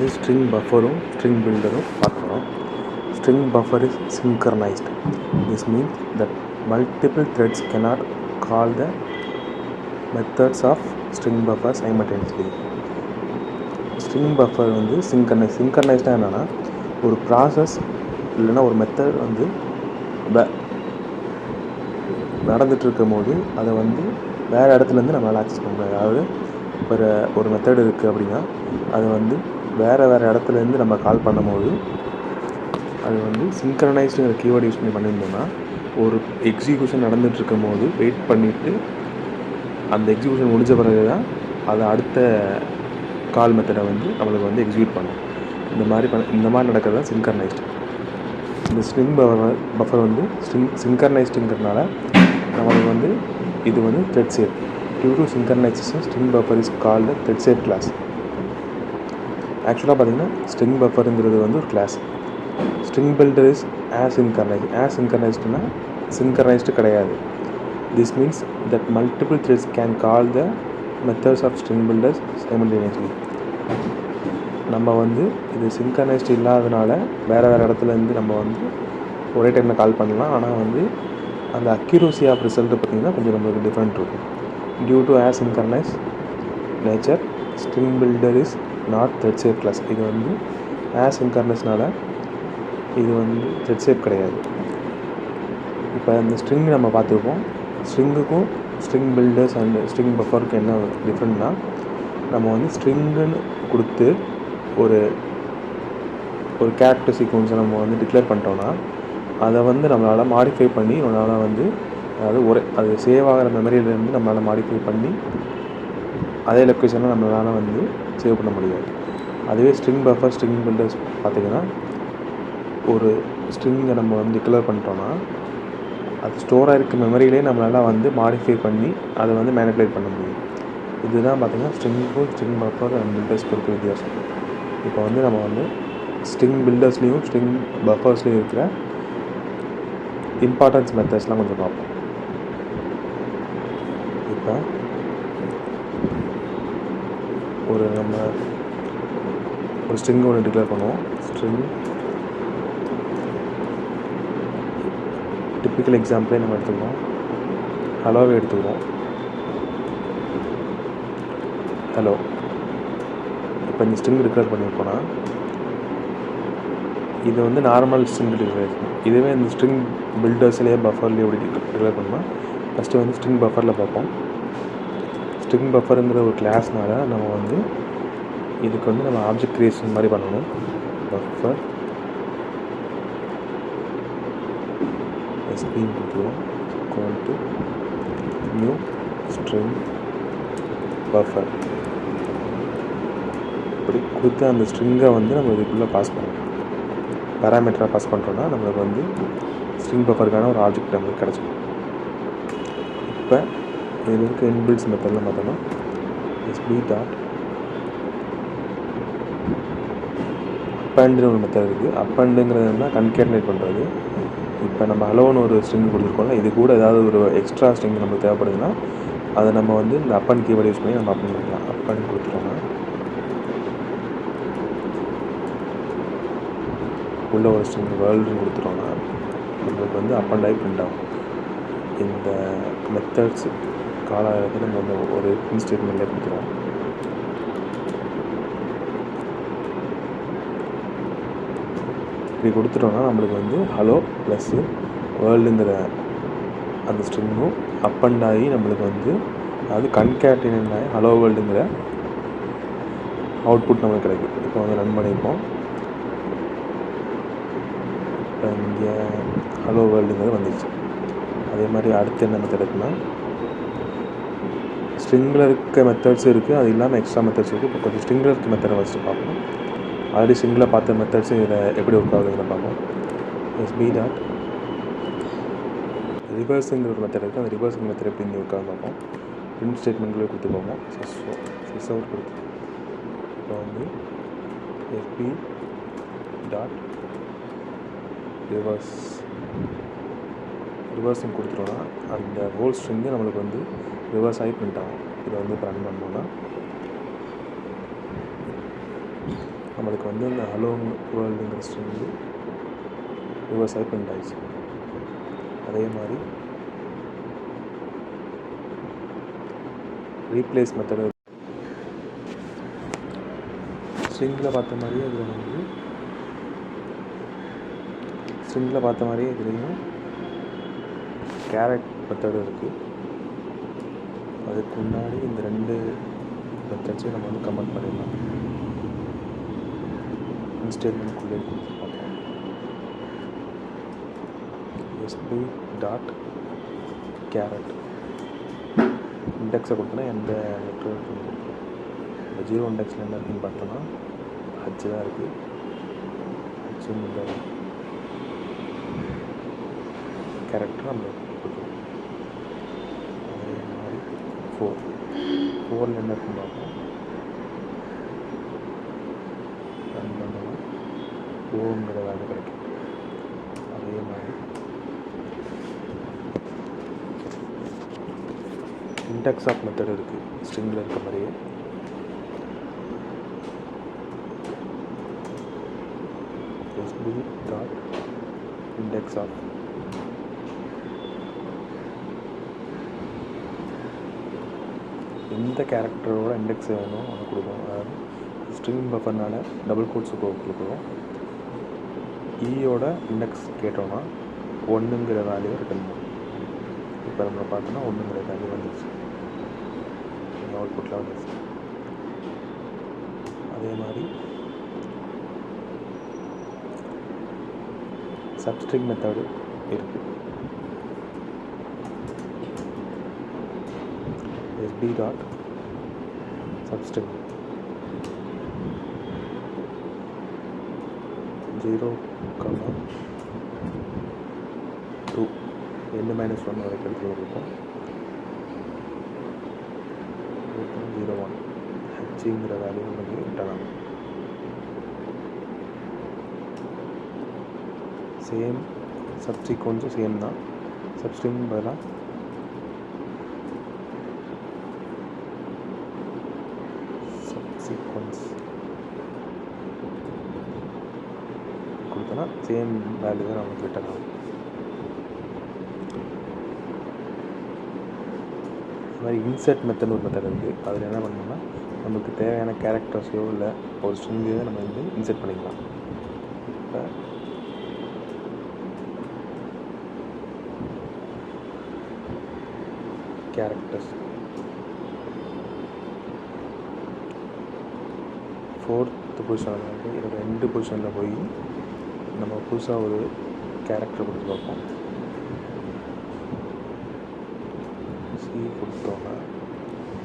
வந்து string பஃபரும் string பில்டரும் பார்க்குறோம். String buffer is synchronized. This means that multiple threads cannot call the methods of string buffer simultaneously. String buffer வந்து சிங்க்ரனைஸ்டாக என்னென்னா, ஒரு process இல்லைன்னா ஒரு method வந்து நடந்துகிட்ருக்கும் போது அதை வந்து வேறு இடத்துலேருந்து நம்மளால் ஆக்சஸ் பண்ண முடியாது. அதாவது ஒரு மெத்தட் இருக்குது அப்படின்னா அது வந்து வேறு இடத்துலேருந்து நம்ம கால் பண்ணும்போது அது வந்து சிங்க்ரனைஸ்டுங்கிற கீவேர்டு யூஸ் பண்ணியிருந்தோம்னா, ஒரு எக்ஸிக்யூஷன் நடந்துகிட்ருக்கும் போது வெயிட் பண்ணிவிட்டு அந்த எக்ஸிக்யூஷன் முடிஞ்ச பிறகு தான் அதை அடுத்த கால் மெத்தடை வந்து நம்மளுக்கு வந்து எக்ஸிக்யூட் பண்ணும். இந்த மாதிரி நடக்கிறது தான் சிங்க்ரனைஸ்டு. இந்த ஸ்ட்ரிங் பஃபர் வந்து சிங்க்ரனைஸ்டுங்கிறதுனால நம்மளுக்கு வந்து இது வந்து thread safe. Due to synchronisation string buffer is called thread safe class. ஆக்சுவலாக பார்த்திங்கன்னா ஸ்ட்ரிங் பஃபருங்கிறது வந்து ஒரு கிளாஸ். ஸ்ட்ரிங் பில்டர் இஸ் சிங்க்ரனைஸ்டுனா சிங்க்ரனைஸ்டு கிடையாது. This means that multiple threads can call the methods of string builders simultaneously. நம்ம வந்து இது சிங்க்ரனைஸ்டு இல்லாததுனால வேறு இடத்துலேருந்து நம்ம வந்து ஒரே டைமில் கால் பண்ணலாம். ஆனால் வந்து அந்த அக்யூரசி ஆஃப் ரிசல்ட்டு பார்த்திங்கன்னா கொஞ்சம் நம்மளுக்கு டிஃப்ரெண்ட் இருக்கும். Due to asynchronous nature string builder is not thread safe class. இது வந்து asynchronousனால இது வந்து த்ரெட் சேஃப் கிடையாது. இப்போ இந்த ஸ்ட்ரிங் நம்ம பார்த்துருப்போம். ஸ்ட்ரிங்குக்கும் ஸ்ட்ரிங் பில்டர்ஸ் அண்ட் ஸ்ட்ரிங் பஃபருக்கு என்ன டிஃப்ரெண்ட்னா, நம்ம வந்து ஸ்ட்ரிங்குன்னு கொடுத்து ஒரு கேரக்டர் சீக்வன்ஸை நம்ம வந்து டிக்ளேர் பண்ணிட்டோன்னா அதை வந்து நம்மளால் மாடிஃபை பண்ணி நம்மளால் வந்து அதாவது அது சேவ் ஆகிற மெமரியிலேருந்து நம்மளால் மாடிஃபை பண்ணி அதே லொக்கேஷனை நம்மளால் வந்து சேவ் பண்ண முடியாது. அதுவே ஸ்ட்ரிங் பஃபர் ஸ்ட்ரிங் பில்டர்ஸ் பார்த்திங்கன்னா, ஒரு ஸ்ட்ரிங்கை நம்ம வந்து டிக்ளேர் பண்ணிட்டோன்னா அது ஸ்டோர் ஆகிருக்க மெமரியிலே நம்மளால் வந்து மாடிஃபை பண்ணி அதை வந்து மேனிப்புலேட் பண்ண முடியும். இதுதான் பார்த்திங்கன்னா ஸ்ட்ரிங் பஃபர் அண்ட் பில்டர்ஸ்க்கு இருக்க வித்தியாசம். இப்போ வந்து நம்ம வந்து ஸ்ட்ரிங் பில்டர்ஸ்லேயும் ஸ்ட்ரிங் பஃபர்ஸ்லேயும் இருக்கிற இம்பார்ட்டன்ஸ் மெத்தட்ஸ்லாம் கொஞ்சம் பார்ப்போம். இப்போ நம்ம ஒரு ஸ்ட்ரிங் ஒன்று டிக்ளேர் பண்ணுவோம். ஸ்ட்ரிங் டிப்பிக்கல் எக்ஸாம்பிளே நம்ம எடுத்துக்கிறோம். ஹலோவை எடுத்துக்கிறோம். ஹலோ. இப்போ இந்த ஸ்ட்ரிங் டிக்ளேர் பண்ணியிருக்கோன்னா இது வந்து நார்மல் ஸ்ட்ரிங் டிக்ளரேஷன். இதுவே இந்த ஸ்ட்ரிங் பில்டர்ஸ்லேயே பஃபர்லேயே எப்படி டிக்ளேர் பண்ணால் ஃபஸ்ட்டு வந்து ஸ்ட்ரிங் பஃபரில் பார்ப்போம். ஸ்ட்ரிங் பஃபருங்கிற ஒரு கிளாஸ்னால நம்ம வந்து இதுக்கு வந்து நம்ம ஆப்ஜெக்ட் க்ரியேஷன் மாதிரி பண்ணணும். பஃபர் எஸ்பின்னு கொடுத்துருவோம். Equal to new string buffer. இப்படி கொடுத்து அந்த ஸ்ட்ரிங்கை வந்து நம்ம இதுக்குள்ளே பாஸ் பண்ணணும். பேராமீட்டராக பாஸ் பண்ணுறோன்னா நம்மளுக்கு வந்து ஸ்ட்ரிங் பஃபருக்கான ஒரு ஆப்ஜெக்ட் நம்மளுக்கு கிடச்சிடும். இப்போ இதில் இருக்க இன்பில்ட்ஸ் மெத்தட்லாம் பார்த்தோன்னா எஸ்பி டாட் அப்பண்டுன்னு ஒரு மெத்தட் இருக்குது. அப்பண்டுங்கிறதுனா கன்கேட்னேட் பண்ணுறது. இப்போ நம்ம ஹலோன்னு ஒரு ஸ்ட்ரிங் கொடுத்துருக்கோம்ல, இது கூட ஏதாவது ஒரு எக்ஸ்ட்ரா ஸ்ட்ரிங் நமக்கு தேவைப்படுதுன்னா அதை நம்ம வந்து இந்த அப்பண்ட் கீவேர்டு யூஸ் பண்ணி நம்ம அப்பண்ட் பண்ணலாம். அப்பண்ட் கொடுத்துட்டோம்னா உள்ள ஒரு ஸ்ட்ரிங் வேர்ல்டுன்னு கொடுத்துட்டோம்னா நம்மளுக்கு வந்து அப்பண்ட் ஆகி பிரிண்ட் ஆகும். இந்த மெத்தட்ஸ் காலாக நம்ம வந்து ஒரு பிரிண்ட் ஸ்டேட்மெண்ட்லேயே கொடுத்துருவோம். இப்படி கொடுத்துட்டோம்னா நம்மளுக்கு வந்து ஹலோ ப்ளஸ்ஸு வேர்ல்டுங்கிற அந்த ஸ்ட்ரிங்கும் அப்பண்ட் ஆகி நம்மளுக்கு வந்து அதாவது கன்கேட்டினேட் ஆகி ஹலோ வேர்ல்டுங்கிற அவுட்புட் நம்மளுக்கு கிடைக்கும். இப்போ வந்து ரன் பண்ணியிருப்போம். இப்போ இங்கே ஹலோ வேர்ல்டுங்கிறது வந்துடுச்சு. அதே மாதிரி அடுத்து என்ன மெத்தட் இருக்குன்னா, ஸ்ட்ரிங்கில் இருக்க மெத்தட்ஸும் இருக்குது, அது இல்லாமல் எக்ஸ்ட்ரா மெத்தட்ஸ் இருக்குது. இப்போ கொஞ்சம் ஸ்ட்ரிங்கில் இருக்க மெத்தடை ஃபஸ்ட்டு பார்ப்போம். ஆல்ரெடி ஸ்ட்ரிங்கில் பார்த்த மெத்தட்ஸு இதில் எப்படி ஒர்க் ஆகுதுன்னு பார்ப்போம். எஸ்பி டாட் ரிவர்ஸுங்கிற ஒரு மெத்தட் இருக்குது. அந்த ரிவர்ஸுங்கிற மெத்தட் எப்படி ஒர்க் ஆகுது பார்ப்போம். பிரிண்ட் ஸ்டேட்மெண்ட்லேயே கொடுத்து போவோம். சிஸ் அவுட் கொடுத்து இப்போ வந்து எஸ்பி டாட் ரிவர்ஸ்ன்னு கொடுத்துட்டோன்னா அந்த ஹோல் ஸ்ட்ரிங்கு நம்மளுக்கு வந்து ரிவர்ஸ் ஆகி பிரிண்ட் ஆகும். இதை வந்து இப்போ ரன் பண்ணோன்னா நம்மளுக்கு வந்து இந்த ஹலோ வேர்ல்டுங்கிற ஸ்ட்ரிங் வந்து ரிவர்ஸ் ஆகி பிரிண்ட் ஆயிடுச்சு. அதே மாதிரி ரீப்ளேஸ் மெத்தடு ஸ்ட்ரிங்கில் பார்த்த மாதிரியே இதுலேயும் கேரட் மெத்தடு இருக்குது. அதுக்கு முன்னாடி இந்த 2 மெத்தட்ஸையும் நம்ம வந்து கமெண்ட் பண்ணிடலாம். ஸ்டேட்மெண்ட்குள்ளே கொடுத்து பார்ப்போம். எஸ்பி டாட் கேரட் இண்டெக்ஸை கொடுத்தோன்னா எந்த நெட்ஒர்க் இந்த 0 இண்டெக்ஸில் என்ன இருக்குதுன்னு பார்த்தோன்னா ஹச் தான் இருக்குது. ஹச்சுன்னு இந்த கேரக்டர் நம்ம கொடுத்துருவோம். அதே மாதிரி 4ல் என்ன இருக்குன்னு பார்ப்போம். ரன் பண்ணோன்னா ஓங்கிற வேல்யூ கிடைக்கும். அதே மாதிரி இண்டெக்ஸ் ஆஃப் மெத்தட் இருக்குது ஸ்ட்ரிங்கில் இருக்க மாதிரியே. எஸ்பி டாட் இண்டெக்ஸ் ஆஃப் எந்த கேரக்டரோட இண்டெக்ஸ் வேணும் அதை கொடுக்கும். அதாவது ஸ்ட்ரிங் பஃபர்னால டபுள் கோட்ஸ் கொடுக்குறோம். ஈயோட இண்டெக்ஸ் கேட்டோன்னா 1ங்கிற வேல்யூவை ரிட்டர்ன் பண்ணும். இப்போ நம்ம பார்த்தோன்னா 1ங்கிற வேல்யூ வந்துடுச்சு, அவுட்புட்டில் வந்துடுச்சு. அதே மாதிரி சப்ஸ்ட்ரிங் மெத்தடு இருக்குது. எஸ்பி டாட் சப்ஸ்ட்ரிங் 0,2 n-1 வரைக்கும் எடுத்து கொடுப்போம். 0,1 ஹெச்ங்கிற வேல்யூ நமக்கு ரிட்டர்ன் ஆகும். சேம் சப்சீக்வன்ஸும் சேம் தான். சப்ஸ்ட்ரிங் பதிலாக சப்சீக்வன்ஸ் கொடுத்தோன்னா சேம் வேல்யூ தான் நமக்கு ரிட்டர்ன் ஆகும். அது மாதிரி இன்சர்ட் மெத்தட் ஒரு மெத்தட் இருக்குது. அதில் என்ன பண்ணணும்னா நமக்கு தேவையான கேரக்டர்ஸையோ இல்லை ஒரு ஸ்ட்ரிங்கையோ நம்ம வந்து இன்சர்ட் பண்ணிக்கலாம். இப்போ கேரக்டர்ஸ் 4th பொசிஷனில் வந்து 2 பொசிஷனில் போய் நம்ம புதுசாக ஒரு கேரக்டர் கொடுத்து பார்ப்போம். சி கொடுத்தோன்னா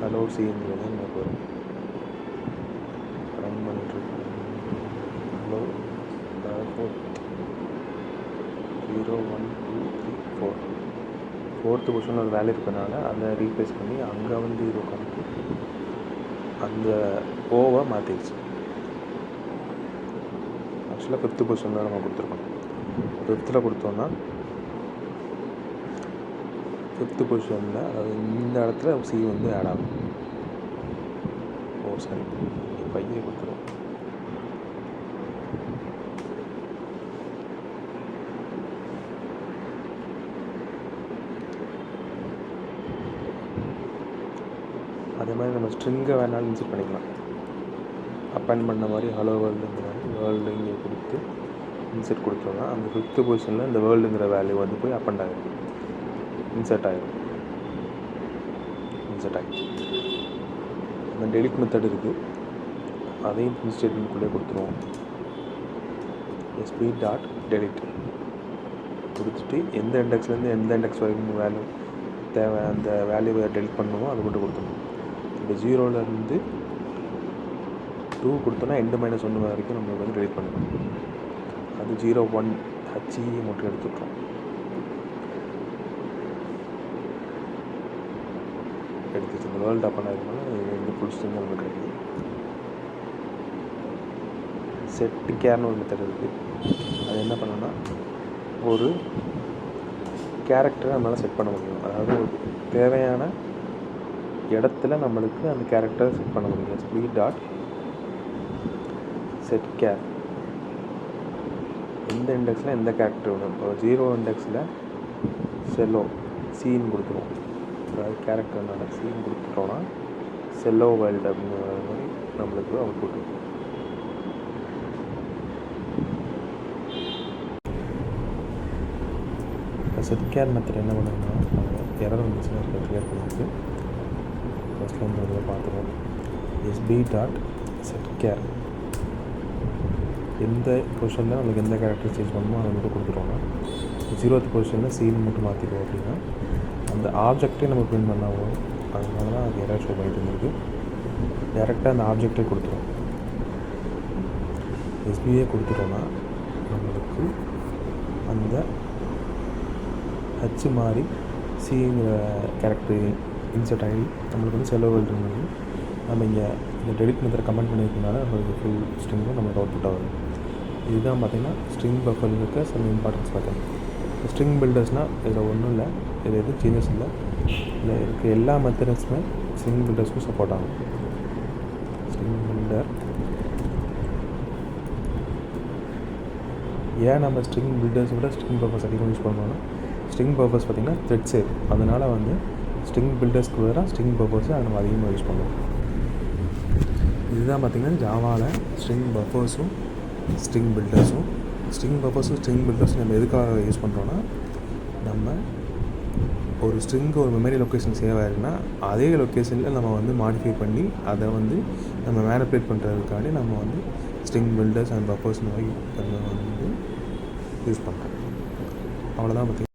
ஹலோ சிங்கிறது நமக்கு வரும். ரன் பண்ணிட்டுருக்கோம். ஹலோ 0 1 2 3 4 4th பொசிஷனில் ஒரு வேல்யூ இருக்கனால அதை ரீப்ளேஸ் பண்ணி அங்கே வந்து இது உட்காந்து அந்த ஓவை மாற்றிடுச்சு. ஆக்சுவலாக 5th பொசிஷனில் நம்ம கொடுத்துருக்கோம். 5th கொடுத்தோன்னா 5th பொசிஷனில் அதாவது இந்த இடத்துல சி வந்து ஆட் ஆகும். சரி, பையே கொடுத்துருவோம். அதே மாதிரி நம்ம ஸ்ட்ரிங்கை வேணாலும் இன்சர்ட் பண்ணிக்கலாம். அப்பெண்ட் பண்ண மாதிரி ஹலோ வேர்ல்டுங்கிற வேர்ல்டு இங்கே கொடுத்து இன்சர்ட் கொடுத்தோம்னா அந்த 5th பொசிஷனில் இந்த வேர்ல்டுங்கிற வேல்யூ வந்து போய் அப்பெண்ட் ஆகிடும், இன்சர்ட் ஆகிடும். அந்த டெலிட் மெத்தட் இருக்குது, அதையும் பிரிண்ட் ஸ்டேட்மெண்ட்குள்ளே கொடுத்துருவோம். எஸ்பி டாட் டெலிட் கொடுத்துட்டு எந்த இண்டெக்ஸ்லேருந்து எந்த இண்டெக்ஸ் வரைக்கும் வேல்யூ தேவை அந்த வேல்யூவை டெலிட் பண்ணணுமோ அதை மட்டும் கொடுத்துடணும். இந்த 0லேருந்து 2 கொடுத்தோன்னா n-1 வரைக்கும் நம்மளுக்கு வந்து டெலிட் பண்ணணும். அது 0,1 ஹச்இ மட்டும் எடுத்துக்கிறோம். எடுத்துச்சு இந்த வேர்ல்டு அப்பன் ஆகிறதுனால இது வந்து ஃபுல் ஸ்ட்ரிங் நமக்கு கிடைக்குது. செட்டு கேர்னு ஒரு மெத்தட் இருக்குது. அது என்ன பண்ணணும்னா ஒரு கேரக்டரை நம்மளால் செட் பண்ண முடியும். அதாவது ஒரு தேவையான இடத்துல நம்மளுக்கு அந்த கேரக்டரை செட் பண்ண முடியும். SP dot set care. எந்த இண்டெக்ஸில் எந்த கேரக்டர் வேணும். இப்போ 0 இண்டெக்ஸில் செல்லோ சீன் கொடுத்துருவோம். அதாவது கேரக்டர்னால சீன் கொடுத்துட்டோன்னா செல்லோ வைல்டு அப்படிங்கிற மாதிரி நம்மளுக்கு அவுட்புட். இப்போ செட் கேர் மெத்தட் என்ன பண்ணுங்கன்னா, எரர் வந்துச்சுன்னா இப்போ கிளியர் பண்ணிட்டு ஃபஸ்ட்டில் வந்து ஒரு பார்த்துருவோம். எஸ்பி டாட் செட் கேர் எந்த பொசிஷனில் நம்மளுக்கு எந்த கேரக்டர் சேஞ்ச் பண்ணணுமோ அதை மட்டும் கொடுத்துருவோம்னா 0th பொசிஷனில் சீன் மட்டும் மாற்றிடுவோம். அப்படின்னா அந்த ஆப்ஜெக்டே நம்ம பிரிண்ட் பண்ணாவோம். அதனால தான் அது எரர் ஷோ பண்ணிட்டு இருந்திருக்கு. டேரெக்டாக அந்த ஆப்ஜெக்டே கொடுத்துரும். எஸ்பிஏ கொடுத்துட்டோன்னா நம்மளுக்கு அந்த ஹச் மாதிரி சிங்கிற கேரக்டர் இன்சர்ட் ஆகி நம்மளுக்கு வந்து செலவு இருந்தது. நம்ம இங்கே இந்த டெலிட் மெத்தட் கமெண்ட் பண்ணியிருக்கனால நம்மளுக்கு ஃபுல் ஸ்ட்ரிங்கும் நம்மளுக்கு அவுட்புட் ஆகுது. இதுதான் பார்த்திங்கன்னா ஸ்ட்ரிங் பஃபரில் இருக்க சில இம்பார்ட்டன்ஸ் பார்த்தேன். ஸ்ட்ரிங் பில்டர்ஸ்னால் இதில் ஒன்றும் இல்லை, இதில் எதுவும் சேஞ்சஸ் இல்லை. இதில் இருக்க எல்லா மெத்தட்ஸுமே ஸ்ட்ரிங் பில்டர்ஸ்க்கும் சப்போர்ட் ஆகும். ஸ்ட்ரிங் பில்டர் ஏன் நம்ம ஸ்ட்ரிங் பில்டர்ஸ் விட ஸ்ட்ரிங் பஃபர்ஸ் அதிகம் யூஸ் பண்ணுவோம்னா, ஸ்ட்ரிங் பஃபர்ஸ் பார்த்திங்கன்னா த்ரெட் சேவ். அதனால் வந்து ஸ்ட்ரிங் பில்டர்ஸ்க்கு பதிலாக ஸ்ட்ரிங் பஃபர்ஸை அதை நம்ம அதிகமாக யூஸ் பண்ணுவோம். இதுதான் பார்த்திங்கன்னா ஜாவாவில் ஸ்ட்ரிங் பஃபர்ஸும் ஸ்ட்ரிங் பில்டர்ஸும். ஸ்ட்ரிங் பஃபர்ஸும் ஸ்ட்ரிங் பில்டர்ஸும் நம்ம எதுக்காக யூஸ் பண்ணுறோன்னா, நம்ம ஒரு ஸ்ட்ரிங்கு ஒரு மெமரி லொக்கேஷன் சேவ் ஆகிருக்குன்னா அதே லொக்கேஷனில் நம்ம வந்து மாடிஃபை பண்ணி அதை வந்து நம்ம மேனிபுலேட் பண்ணுறதுக்காண்டி நம்ம வந்து ஸ்ட்ரிங் பில்டர்ஸ் அண்ட் பஃபர்ஸ் மாதிரி வந்து யூஸ் பண்ணுறோம். அவ்வளோதான் பார்த்திங்கன்னா.